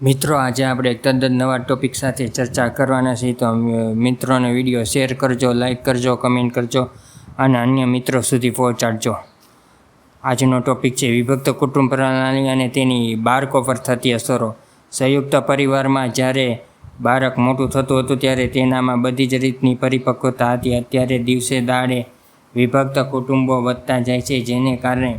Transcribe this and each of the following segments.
મિત્રો, આજે આપણે એક તદ્દન નવા ટોપિક સાથે ચર્ચા કરવાના છીએ. તો મિત્રોને વિડીયો શેર કરજો, લાઇક કરજો, કમેન્ટ કરજો અને અન્ય મિત્રો સુધી પહોંચાડજો. આજનો ટોપિક છે વિભક્ત કુટુંબ પ્રણાલી અને તેની બાળકો પર થતી અસરો. સંયુક્ત પરિવારમાં જ્યારે બાળક મોટું થતું હતું ત્યારે તેનામાં બધી જ રીતની પરિપક્વતા હતી. અત્યારે દિવસે દાડે વિભક્ત કુટુંબો વધતા જાય છે, જેને કારણે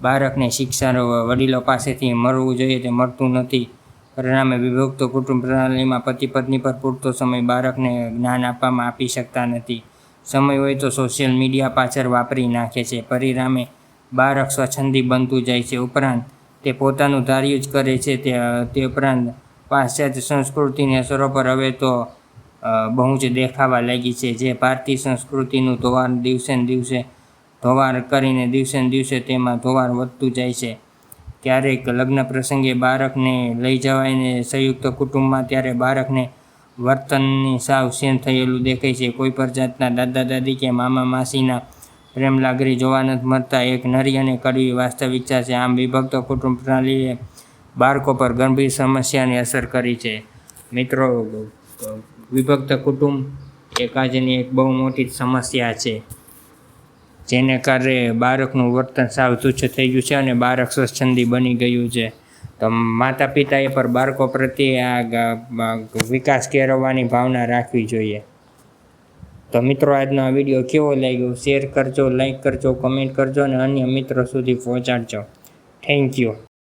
બાળકને શિક્ષણ વડીલો પાસેથી મળવું જોઈએ તે મળતું નથી. પરિણામે વિભક્ત કુટુંબ પ્રણાલીમાં પતિ પત્ની પર પૂરતો સમય બાળકને જ્ઞાન આપી શકતા નથી. સમય હોય તો સોશિયલ મીડિયા પાછળ વાપરી નાખે છે. પરિણામે બાળક સ્વચ્છંદી બનતું જાય છે. ઉપરાંત તે પોતાનું ધાર્યું જ કરે છે. તે ઉપરાંત પાશ્ચાત્ય સંસ્કૃતિની અસરો પર હવે તો બહુ જ દેખાવા લાગી છે. જે ભારતીય સંસ્કૃતિનું ધોવાણ કરીને દિવસે ને દિવસે તેમાં ધોવાણ વધતું જાય છે. ક્યારેક લગ્ન પ્રસંગે બાળકને લઈ જવાય ને સંયુક્ત કુટુંબમાં, ત્યારે બાળકને વર્તનની સાવ સેમ થયેલું દેખાય છે. કોઈ પણ જાતના દાદા દાદી કે મામા માસીના પ્રેમ લાગણી જોવા નથી મળતા. એક નરી અને કડવી વાસ્તવિકતા છે. આમ વિભક્ત કુટુંબ પ્રણાલીએ બાળકો પર ગંભીર સમસ્યાની અસર કરી છે. મિત્રો, વિભક્ત કુટુંબ એક આજની એક બહુ મોટી સમસ્યા છે, જેને કારણે બાળકનું વર્તન સાવ તુચ્છ થઈ ગયું છે અને બાળક સ્વચ્છંદી બની ગયું છે. તો માતા પિતાએ પર બાળકો પ્રત્યે આ વિકાસ કેળવવાની ભાવના રાખવી જોઈએ. તો મિત્રો, આજનો આ વિડીયો કેવો લાગ્યો? શેર કરજો, લાઈક કરજો, કમેન્ટ કરજો અને અન્ય મિત્રો સુધી પહોંચાડજો. Thank you.